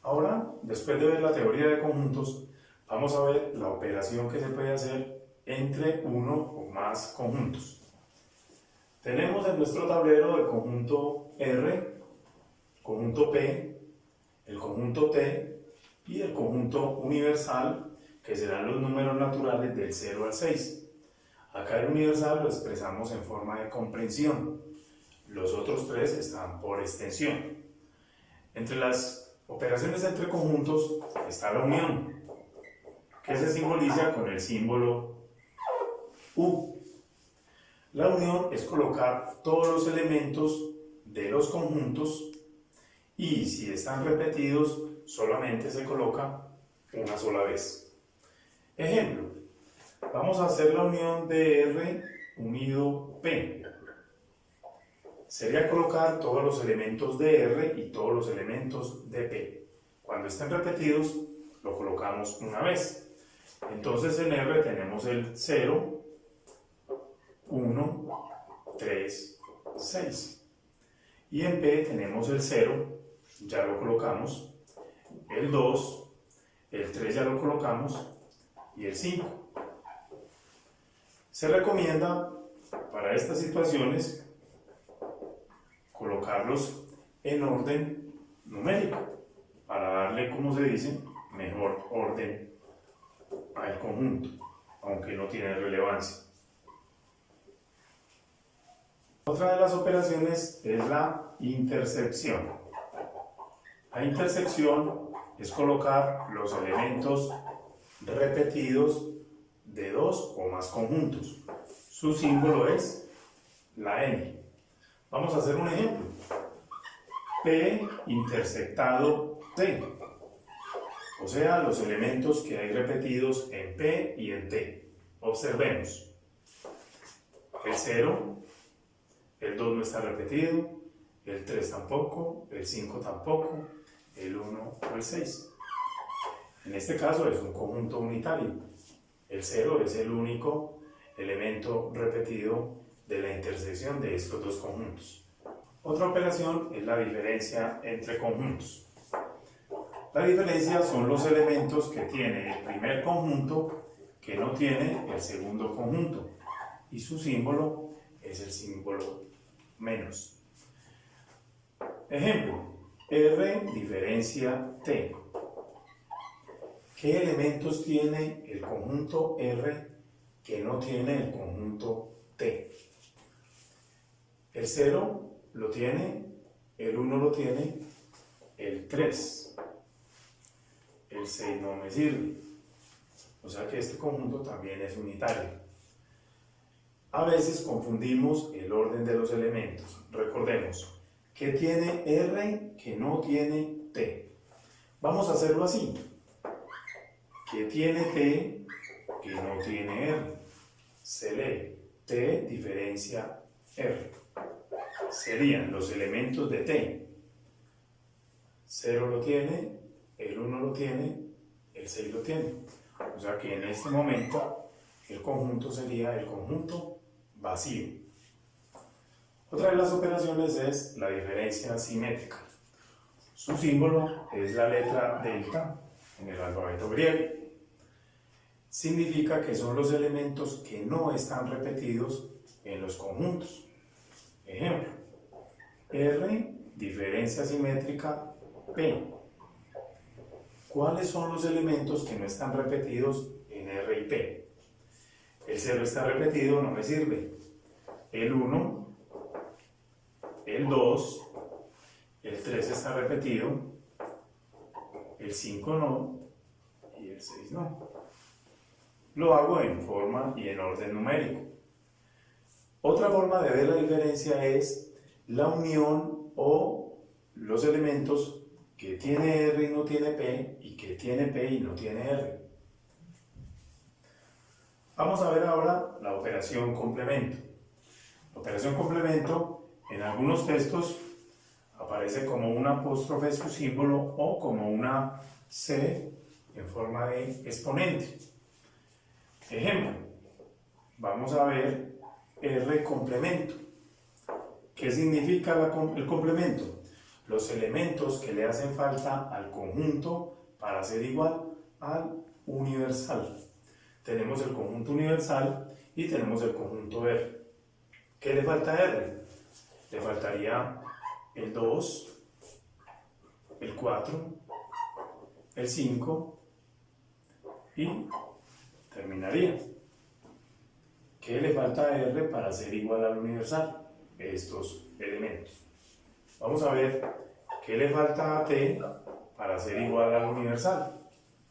Ahora, después de ver la teoría de conjuntos, vamos a ver la operación que se puede hacer entre uno o más conjuntos. Tenemos en nuestro tablero el conjunto R, conjunto P, el conjunto T y el conjunto universal, que serán los números naturales del 0 al 6. Acá el universal lo expresamos en forma de comprensión. Los otros tres están por extensión. Entre las operaciones entre conjuntos está la unión, que se simboliza con el símbolo U. La unión es colocar todos los elementos de los conjuntos y si están repetidos solamente se coloca una sola vez. Ejemplo, vamos a hacer la unión de R unido P. Sería colocar todos los elementos de R y todos los elementos de P. Cuando estén repetidos, lo colocamos una vez. Entonces en R tenemos el 0, 1, 3, 6. Y en P tenemos el 0, ya lo colocamos, el 2, el 3 ya lo colocamos y el 5. Se recomienda para estas situaciones colocarlos en orden numérico para darle, como se dice, mejor orden al conjunto, aunque no tiene relevancia. Otra de las operaciones es la intersección. La intersección es colocar los elementos repetidos de dos o más conjuntos. Su símbolo es la N. Vamos a hacer un ejemplo. P intersectado T. O sea, los elementos que hay repetidos en P y en T. Observemos. El 0, el 2 no está repetido, el 3 tampoco, el 5 tampoco, el 1 o el 6. En este caso es un conjunto unitario. El 0 es el único elemento repetido de la intersección de estos dos conjuntos. Otra operación es la diferencia entre conjuntos. La diferencia son los elementos que tiene el primer conjunto que no tiene el segundo conjunto y su símbolo es el símbolo menos. Ejemplo, R diferencia T. ¿Qué elementos tiene el conjunto R que no tiene el conjunto T? El 0 lo tiene, el 1 lo tiene, el 3. El 6 no me sirve. O sea que este conjunto también es unitario. A veces confundimos el orden de los elementos. Recordemos, ¿qué tiene R que no tiene T? Vamos a hacerlo así. ¿Qué tiene T que no tiene R? Se lee T diferencia R. Serían los elementos de T. 0 lo tiene, el 1 lo tiene, el 6 lo tiene. O sea que en este momento el conjunto sería el conjunto vacío. Otra de las operaciones es la diferencia simétrica. Su símbolo es la letra delta en el alfabeto griego. Significa que son los elementos que no están repetidos en los conjuntos. Ejemplo, R diferencia simétrica P. ¿Cuáles son los elementos que no están repetidos en R y P? El 0 está repetido, no me sirve. El 1, el 2, el 3 está repetido, el 5 no y el 6 no. Lo hago en forma y en orden numérico. Otra forma de ver la diferencia es la unión o los elementos que tiene R y no tiene P y que tiene P y no tiene R. Vamos a ver ahora la operación complemento. La operación complemento en algunos textos aparece como un apóstrofe su símbolo o como una C en forma de exponente. Ejemplo, vamos a ver R complemento. ¿Qué significa el complemento? los elementos que le hacen falta al conjunto para ser igual al universal. Tenemos el conjunto universal y tenemos el conjunto R. ¿Qué le falta a R? Le faltaría el 2, el 4, el 5 y terminaría. ¿Qué le falta a R para ser igual al universal? Estos elementos. Vamos a ver qué le falta a T para ser igual al universal,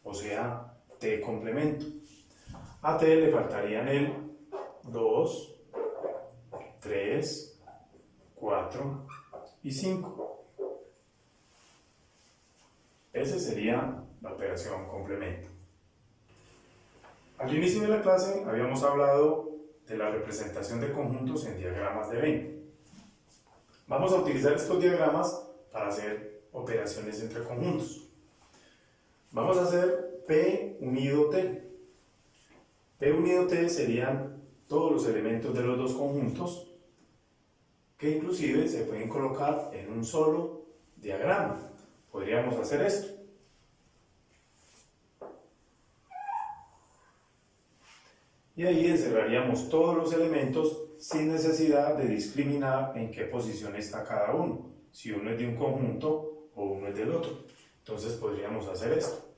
o sea, T complemento. A T le faltarían el 2, 3, 4 y 5. Esa sería la operación complemento. Al inicio de la clase habíamos hablado de la representación de conjuntos en diagramas de Venn. Vamos a utilizar estos diagramas para hacer operaciones entre conjuntos. Vamos a hacer P unido T. P unido T serían todos los elementos de los dos conjuntos que inclusive se pueden colocar en un solo diagrama. Podríamos hacer esto. Y ahí encerraríamos todos los elementos sin necesidad de discriminar en qué posición está cada uno, si uno es de un conjunto o uno es del otro. Entonces podríamos hacer esto.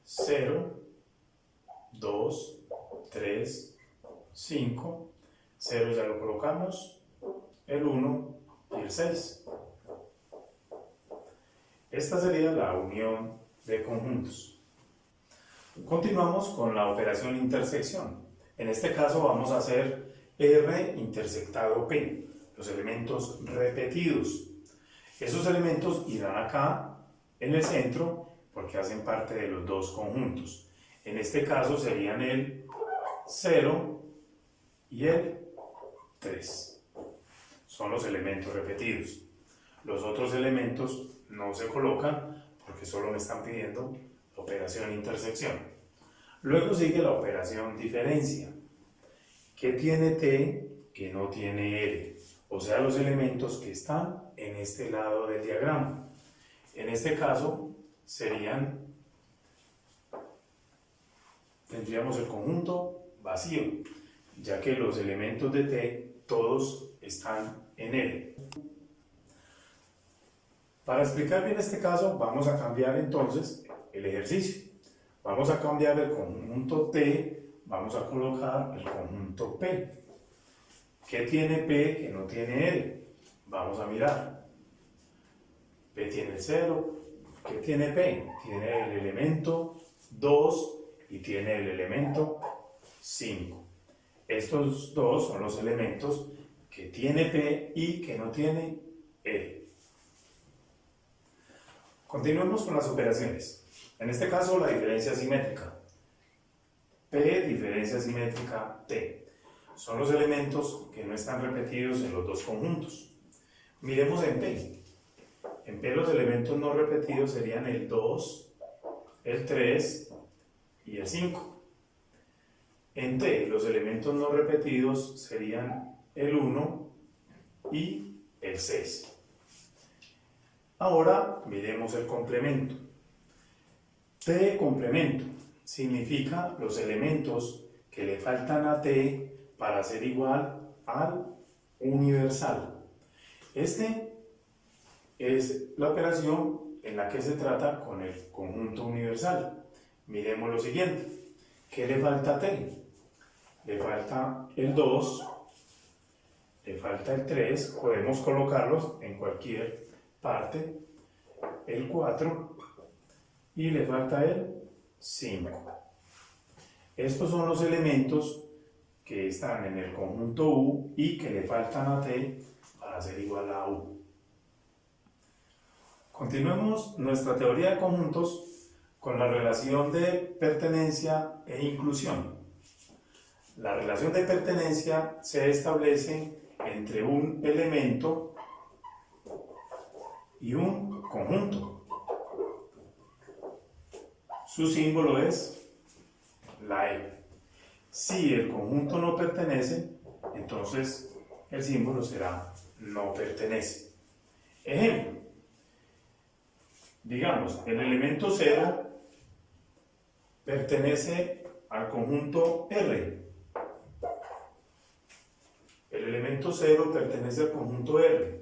0, 2, 3, 5, 0 ya lo colocamos, el 1 y el 6. Esta sería la unión de conjuntos. Continuamos con la operación intersección. En este caso vamos a hacer R intersectado P, los elementos repetidos. Esos elementos irán acá en el centro porque hacen parte de los dos conjuntos. En este caso serían el 0 y el 3. Son los elementos repetidos. Los otros elementos no se colocan porque solo me están pidiendo la operación intersección. Luego sigue la operación diferencia. ¿Qué tiene T que no tiene R? O sea, los elementos que están en este lado del diagrama. En este caso tendríamos el conjunto vacío, ya que los elementos de T todos están en R. Para explicar bien este caso, vamos a cambiar entonces el ejercicio. Vamos a cambiar el conjunto T, vamos a colocar el conjunto P. ¿Qué tiene P que no tiene R? Vamos a mirar. P tiene el 0. ¿Qué tiene P? Tiene el elemento 2 y tiene el elemento 5. Estos dos son los elementos que tiene P y que no tiene R. Continuemos con las operaciones. En este caso, la diferencia simétrica. P, diferencia simétrica T. Son los elementos que no están repetidos en los dos conjuntos. Miremos en P. En P los elementos no repetidos serían el 2, el 3 y el 5. En T los elementos no repetidos serían el 1 y el 6. Ahora miremos el complemento. T complemento significa los elementos que le faltan a T para ser igual al universal. Este es la operación en la que se trata con el conjunto universal. Miremos lo siguiente. ¿Qué le falta a T? Le falta el 2, le falta el 3, podemos colocarlos en cualquier parte, el 4 y le falta el 5. Estos son los elementos que están en el conjunto U y que le faltan a T para ser igual a U. Continuemos nuestra teoría de conjuntos con la relación de pertenencia e inclusión. La relación de pertenencia se establece entre un elemento y un conjunto. Su símbolo es la E. Si el conjunto no pertenece, entonces el símbolo será no pertenece. Ejemplo, Digamos, el elemento 0 pertenece al conjunto R. El elemento 0 pertenece al conjunto R.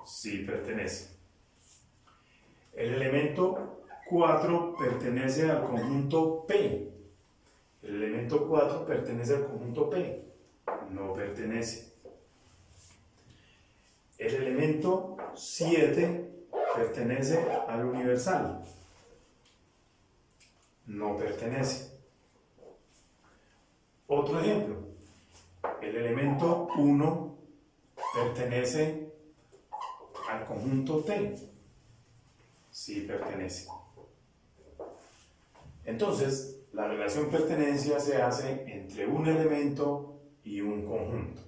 Sí, pertenece. El elemento 4 pertenece al conjunto P. El elemento 4 pertenece al conjunto P. No pertenece. El elemento 7 pertenece al universal. No pertenece. Otro ejemplo. El elemento 1 pertenece al conjunto T. Sí pertenece. Entonces, la relación pertenencia se hace entre un elemento y un conjunto.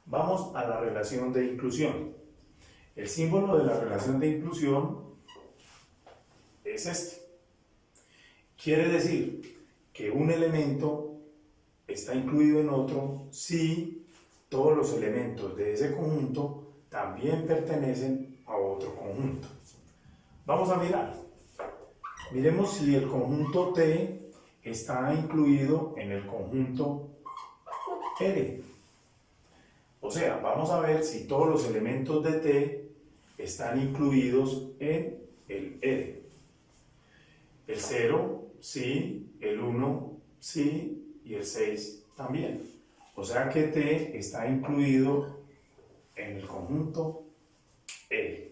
Vamos a la relación de inclusión. El símbolo de la relación de inclusión es este. Quiere decir que un elemento está incluido en otro si todos los elementos de ese conjunto también pertenecen a otro conjunto. Vamos a mirar. Miremos si el conjunto T está incluido en el conjunto R. O sea, vamos a ver si todos los elementos de T están incluidos en el R. El 0, sí, el 1, sí, y el 6 también. O sea que T está incluido en el conjunto R.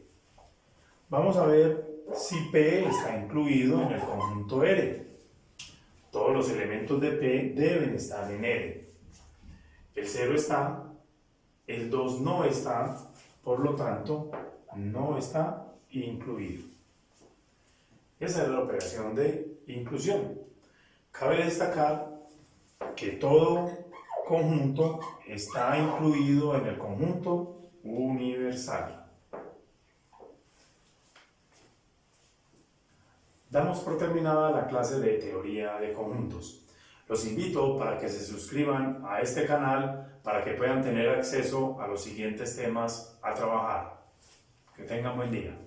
Vamos a ver si P está incluido en el conjunto R. Todos los elementos de P deben estar en R. El 0 está, el 2 no está, por lo tanto, no está incluido. Esa es la operación de inclusión. Cabe destacar que todo conjunto está incluido en el conjunto universal. Damos por terminada la clase de teoría de conjuntos. Los invito para que se suscriban a este canal para que puedan tener acceso a los siguientes temas a trabajar. Que tengan buen día.